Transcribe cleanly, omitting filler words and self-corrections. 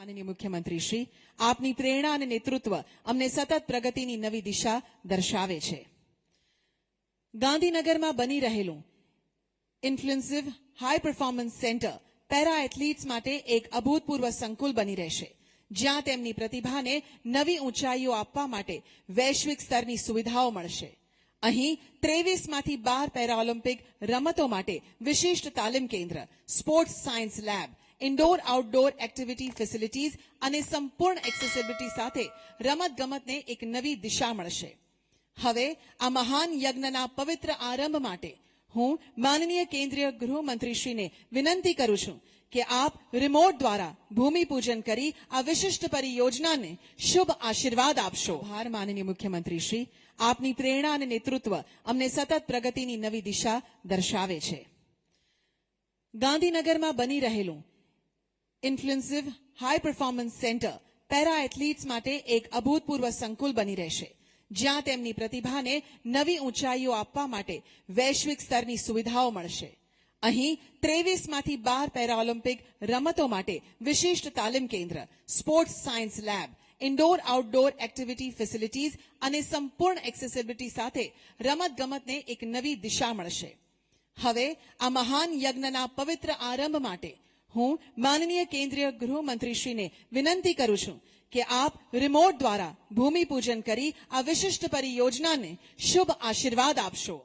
माननीय मुख्यमंत्री श्री आपनी प्रेरणा અને નેતૃત્વ અમને સતત પ્રગતિની નવી દિશા દર્શાવે છે। ગાંધીનગરમાં બની રહેલું inclusive high performance centre para athletes માટે એક અભૂતપૂર્વ સંકુલ બની રહેશે, જ્યાં તેમની પ્રતિભાને નવી ઊંચાઈઓ આપવા માટે વૈશ્વિક સ્તરની સુવિધાઓ મળશે। અહીં 23માંથી 12 પેરાઓલિમ્પિક રમતો માટે વિશિષ્ટ તાલીમ કેન્દ્ર, sports science lab, indoor outdoor activity facilities અને સંપૂર્ણ એક્સેસિબિલિટી સાથે રમતગમતને એક નવી દિશા મળશે। હવે આ મહાન યજ્ઞના પવિત્ર આરંભ માટે હું માનનીય કેન્દ્રીય ગૃહમંત્રીશ્રીને વિનંતી કરું છું કે આપ રિમોટ દ્વારા ભૂમિપૂજન કરી આ વિશિષ્ટ પરિયોજનાને શુભ આશીર્વાદ આપશો। આભાર માનનીય મુખ્યમંત્રી શ્રી આપની પ્રેરણા અને નેતૃત્વ અમને સતત પ્રગતિની નવી દિશા દર્શાવે છે। ગાંધીનગરમાં બની રહેલું inclusive high performance centre para athletes માટે એક અભૂતપૂર્વ સંકુલ બની રહેશે, જ્યાં તેમની પ્રતિભાને નવી ઊંચાઈઓ આપવા માટે વૈશ્વિક સ્તરની સુવિધાઓ મળશે। અહીં 23માંથી 12 પેરાઓલિમ્પિક રમતો માટે વિશિષ્ટ તાલીમ કેન્દ્ર, sports science lab, indoor outdoor activity facilities અને સંપૂર્ણ એક્સેસિબિલિટી સાથે રમતગમતને એક નવી દિશા મળશે। હવે આ મહાન યજ્ઞના પવિત્ર આરંભ માટે હું માનનીય કેન્દ્રીય ગૃહમંત્રીશ્રીને વિનંતી કરું છું કે આપ રિમોટ દ્વારા ભૂમિપૂજન કરી આ વિશિષ્ટ પરિયોજનાને શુભ આશીર્વાદ આપશો।